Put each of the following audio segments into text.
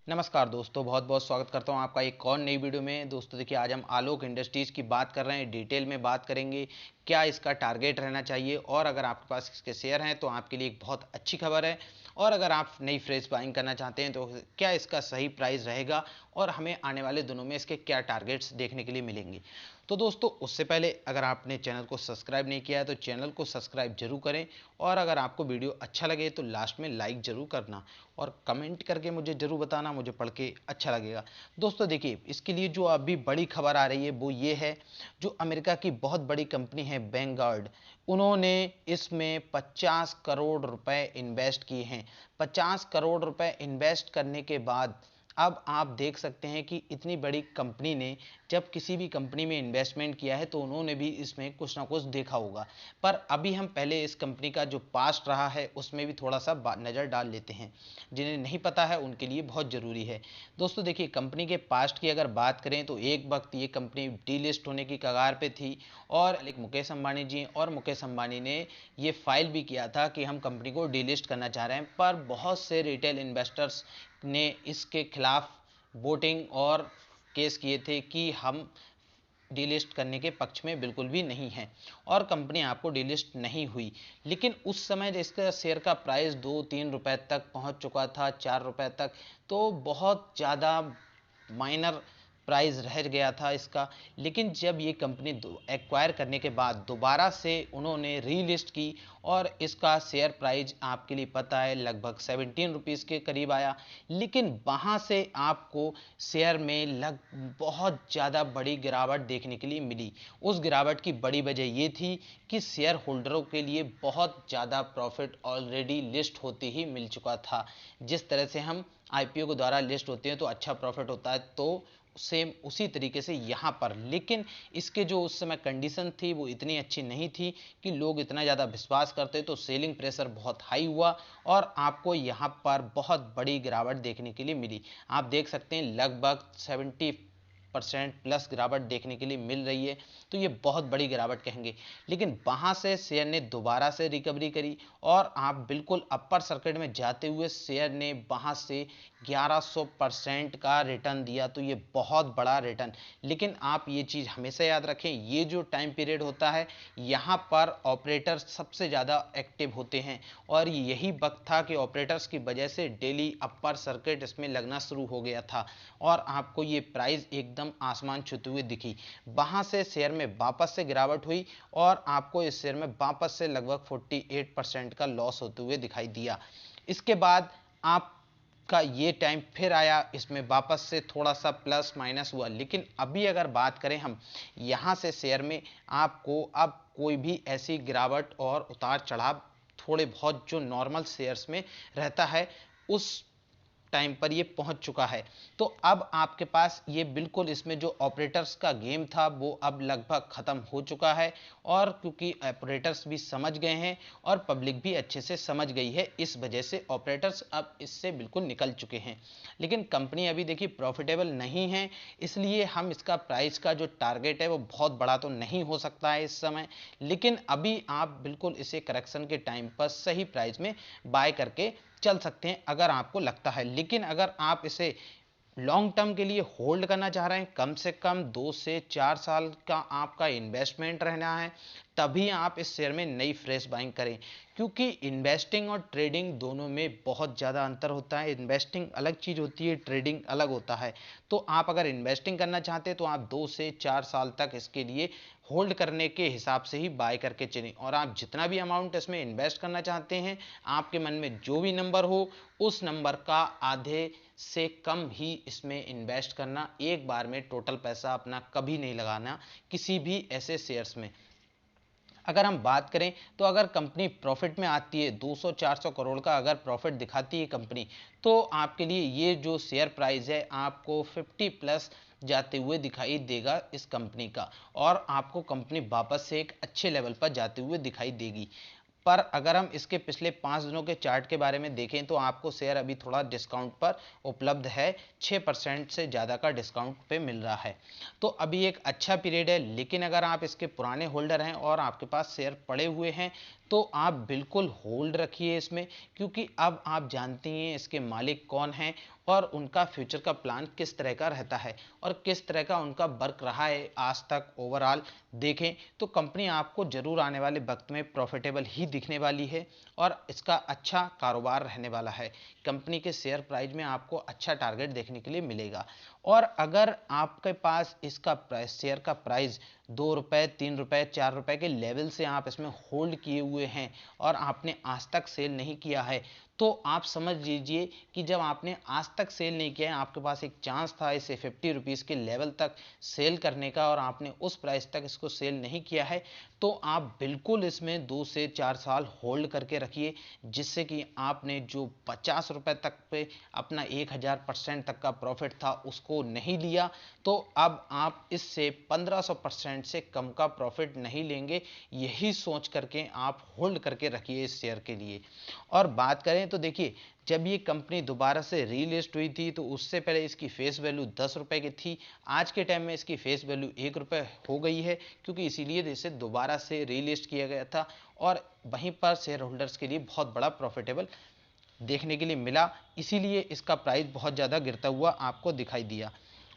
नमस्कार दोस्तों, बहुत बहुत स्वागत करता हूं आपका एक और नई वीडियो में। दोस्तों देखिए, आज हम आलोक इंडस्ट्रीज की बात कर रहे हैं। डिटेल में बात करेंगे क्या इसका टारगेट रहना चाहिए, और अगर आपके पास इसके शेयर हैं तो आपके लिए एक बहुत अच्छी खबर है। और अगर आप नई फ्रेश बाइंग करना चाहते हैं तो क्या इसका सही प्राइस रहेगा, और हमें आने वाले दिनों में इसके क्या टारगेट्स देखने के लिए मिलेंगे। तो दोस्तों, उससे पहले अगर आपने चैनल को सब्सक्राइब नहीं किया है तो चैनल को सब्सक्राइब जरूर करें, और अगर आपको वीडियो अच्छा लगे तो लास्ट में लाइक जरूर करना, और कमेंट करके मुझे ज़रूर बताना, मुझे पढ़ के अच्छा लगेगा। दोस्तों देखिए, इसके लिए जो अभी बड़ी खबर आ रही है वो ये है, जो अमेरिका की बहुत बड़ी कंपनी है वैनगार्ड, उन्होंने इसमें 50 करोड़ रुपए इन्वेस्ट किए हैं। 50 करोड़ रुपए इन्वेस्ट करने के बाद अब आप देख सकते हैं कि इतनी बड़ी कंपनी ने जब किसी भी कंपनी में इन्वेस्टमेंट किया है तो उन्होंने भी इसमें कुछ ना कुछ देखा होगा। पर अभी हम पहले इस कंपनी का जो पास्ट रहा है उसमें भी थोड़ा सा नज़र डाल लेते हैं। जिन्हें नहीं पता है उनके लिए बहुत ज़रूरी है। दोस्तों देखिए, कंपनी के पास्ट की अगर बात करें तो एक वक्त ये कंपनी डीलिस्ट होने की कगार पे थी, और एक मुकेश अंबानी जी, और मुकेश अंबानी ने ये फाइल भी किया था कि हम कंपनी को डीलिस्ट करना चाह रहे हैं। पर बहुत से रिटेल इन्वेस्टर्स ने इसके खिलाफ वोटिंग और केस किए थे कि हम डीलिस्ट करने के पक्ष में बिल्कुल भी नहीं है, और कंपनी आपको डीलिस्ट नहीं हुई। लेकिन उस समय इसका शेयर का प्राइस 2-3 रुपए तक पहुंच चुका था, 4 रुपए तक। तो बहुत ज़्यादा माइनर प्राइस रह गया था इसका। लेकिन जब ये कंपनी एक्वायर करने के बाद दोबारा से उन्होंने रीलिस्ट की, और इसका शेयर प्राइस आपके लिए पता है लगभग 17 रुपीज़ के करीब आया। लेकिन वहाँ से आपको शेयर में बहुत ज़्यादा बड़ी गिरावट देखने के लिए मिली। उस गिरावट की बड़ी वजह ये थी कि शेयर होल्डरों के लिए बहुत ज़्यादा प्रॉफिट ऑलरेडी लिस्ट होते ही मिल चुका था। जिस तरह से हम आईपीओ के द्वारा लिस्ट होते हैं तो अच्छा प्रॉफिट होता है, तो सेम उसी तरीके से यहाँ पर। लेकिन इसके जो उस समय कंडीशन थी वो इतनी अच्छी नहीं थी कि लोग इतना ज़्यादा विश्वास करते, तो सेलिंग प्रेशर बहुत हाई हुआ, और आपको यहाँ पर बहुत बड़ी गिरावट देखने के लिए मिली। आप देख सकते हैं लगभग 70% प्लस गिरावट देखने के लिए मिल रही है। तो ये बहुत बड़ी गिरावट कहेंगे। लेकिन वहाँ से शेयर ने दोबारा से रिकवरी करी, और आप बिल्कुल अपर सर्किट में जाते हुए शेयर ने वहाँ से 1100% का रिटर्न दिया। तो ये बहुत बड़ा रिटर्न। लेकिन आप ये चीज़ हमेशा याद रखें, ये जो टाइम पीरियड होता है यहाँ पर ऑपरेटर सबसे ज़्यादा एक्टिव होते हैं, और यही वक्त था कि ऑपरेटर्स की वजह से डेली अपर सर्किट इसमें लगना शुरू हो गया था, और आपको ये प्राइस एकदम आसमान छूते हुए दिखी। वहाँ से शेयर में वापस से गिरावट हुई, और आपको इस शेयर में वापस से लगभग 48% का लॉस होते हुए दिखाई दिया। इसके बाद आप का ये टाइम फिर आया, इसमें वापस से थोड़ा सा प्लस माइनस हुआ। लेकिन अभी अगर बात करें हम यहाँ से शेयर में, आपको अब कोई भी ऐसी गिरावट और उतार चढ़ाव थोड़े बहुत जो नॉर्मल शेयर्स में रहता है उस टाइम पर ये पहुंच चुका है। तो अब आपके पास ये बिल्कुल, इसमें जो ऑपरेटर्स का गेम था वो अब लगभग ख़त्म हो चुका है, और क्योंकि ऑपरेटर्स भी समझ गए हैं और पब्लिक भी अच्छे से समझ गई है, इस वजह से ऑपरेटर्स अब इससे बिल्कुल निकल चुके हैं। लेकिन कंपनी अभी देखिए प्रॉफिटेबल नहीं है, इसलिए हम इसका प्राइस का जो टारगेट है वो बहुत बड़ा तो नहीं हो सकता है इस समय। लेकिन अभी आप बिल्कुल इसे करेक्शन के टाइम पर सही प्राइस में बाय करके चल सकते हैं अगर आपको लगता है। लेकिन अगर आप इसे लॉन्ग टर्म के लिए होल्ड करना चाह रहे हैं, कम से कम 2 से 4 साल का आपका इन्वेस्टमेंट रहना है, तभी आप इस शेयर में नई फ्रेश बाइंग करें। क्योंकि इन्वेस्टिंग और ट्रेडिंग दोनों में बहुत ज़्यादा अंतर होता है। इन्वेस्टिंग अलग चीज़ होती है, ट्रेडिंग अलग होता है। तो आप अगर इन्वेस्टिंग करना चाहते हैं तो आप 2 से 4 साल तक इसके लिए होल्ड करने के हिसाब से ही बाय करके चलें, और आप जितना भी अमाउंट इसमें इन्वेस्ट करना चाहते हैं, आपके मन में जो भी नंबर हो उस नंबर का आधे से कम ही इसमें इन्वेस्ट करना। एक बार में टोटल पैसा अपना कभी नहीं लगाना किसी भी ऐसे शेयर्स में। अगर हम बात करें तो अगर कंपनी प्रॉफिट में आती है, 200-400 करोड़ का अगर प्रॉफिट दिखाती है कंपनी, तो आपके लिए ये जो शेयर प्राइस है आपको 50 प्लस जाते हुए दिखाई देगा इस कंपनी का, और आपको कंपनी वापस से एक अच्छे लेवल पर जाते हुए दिखाई देगी। पर अगर हम इसके पिछले 5 दिनों के चार्ट के बारे में देखें तो आपको शेयर अभी थोड़ा डिस्काउंट पर उपलब्ध है, 6% से ज़्यादा का डिस्काउंट पे मिल रहा है। तो अभी एक अच्छा पीरियड है। लेकिन अगर आप इसके पुराने होल्डर हैं और आपके पास शेयर पड़े हुए हैं तो आप बिल्कुल होल्ड रखिए इसमें, क्योंकि अब आप जानते हैं इसके मालिक कौन हैं और उनका फ्यूचर का प्लान किस तरह का रहता है और किस तरह का उनका वर्क रहा है आज तक ओवरऑल देखें तो कंपनी आपको जरूर आने वाले वक्त में प्रॉफिटेबल ही दिखने वाली है और इसका अच्छा कारोबार रहने वाला है। कंपनी के शेयर प्राइस में आपको अच्छा टारगेट देखने के लिए मिलेगा। और अगर आपके पास इसका प्राइस, शेयर का प्राइस 2 रुपए, 3 रुपए, 4 रुपए के लेवल से आप इसमें होल्ड किए हुए हैं और आपने आज तक सेल नहीं किया है, तो आप समझ लीजिए कि जब आपने आज तक सेल नहीं किया है, आपके पास एक चांस था इसे 50 रुपीज़ के लेवल तक सेल करने का और आपने उस प्राइस तक इसको सेल नहीं किया है, तो आप बिल्कुल इसमें 2 से 4 साल होल्ड करके रखिए, जिससे कि आपने जो 50 रुपए तक पे अपना 1000% तक का प्रॉफिट था उसको नहीं लिया, तो अब आप इससे 1500% से कम का प्रॉफिट नहीं लेंगे। यही सोच करके आप होल्ड करके रखिए इस शेयर के लिए। और बात करें तो देखिए, जब ये कंपनी दोबारा से रीलिस्ट हुई थी तो उससे पहले इसकी फेस वैल्यू 10 रुपए की थी। आज के टाइम में इसकी फेस वैल्यू 1 रुपए हो गई है, क्योंकि इसीलिए इसे दोबारा से रीलिस्ट किया गया था और वहीं पर शेयर होल्डर्स के लिए बहुत बड़ा प्रॉफिटेबल देखने के लिए मिला, इसीलिए इसका प्राइस बहुत ज़्यादा गिरता हुआ आपको दिखाई दिया।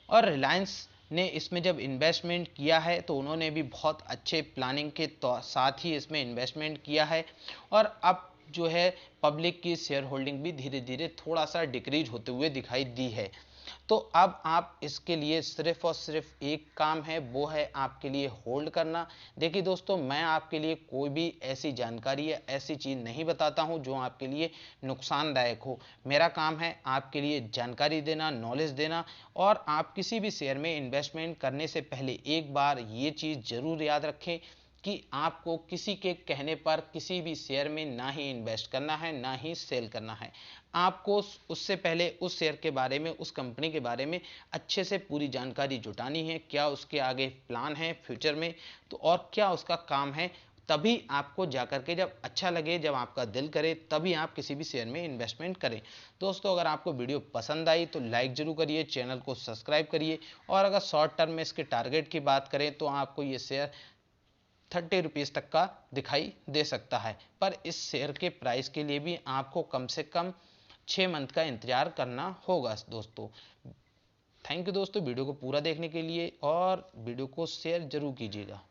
और रिलायंस ने इसमें जब इन्वेस्टमेंट किया है तो उन्होंने भी बहुत अच्छे प्लानिंग के साथ ही इसमें इन्वेस्टमेंट किया है और अब जो है पब्लिक की शेयर होल्डिंग भी धीरे धीरे थोड़ा सा डिक्रीज होते हुए दिखाई दी है। तो अब आप इसके लिए सिर्फ और सिर्फ एक काम है, वो है आपके लिए होल्ड करना। देखिए दोस्तों, मैं आपके लिए कोई भी ऐसी जानकारी या ऐसी चीज़ नहीं बताता हूं जो आपके लिए नुकसानदायक हो। मेरा काम है आपके लिए जानकारी देना, नॉलेज देना। और आप किसी भी शेयर में इन्वेस्टमेंट करने से पहले एक बार ये चीज़ ज़रूर याद रखें कि आपको किसी के कहने पर किसी भी शेयर में ना ही इन्वेस्ट करना है, ना ही सेल करना है। आपको उससे पहले उस शेयर के बारे में, उस कंपनी के बारे में अच्छे से पूरी जानकारी जुटानी है, क्या उसके आगे प्लान है फ्यूचर में, तो और क्या उसका काम है। तभी आपको जाकर के जब अच्छा लगे, जब आपका दिल करे, तभी आप किसी भी शेयर में इन्वेस्टमेंट करें। दोस्तों, अगर आपको वीडियो पसंद आई तो लाइक जरूर करिए, चैनल को सब्सक्राइब करिए। और अगर शॉर्ट टर्म में इसके टारगेट की बात करें तो आपको ये शेयर 30 रुपीज़ तक का दिखाई दे सकता है, पर इस शेयर के प्राइस के लिए भी आपको कम से कम 6 मंथ का इंतजार करना होगा दोस्तों। थैंक यू दोस्तों वीडियो को पूरा देखने के लिए और वीडियो को शेयर जरूर कीजिएगा।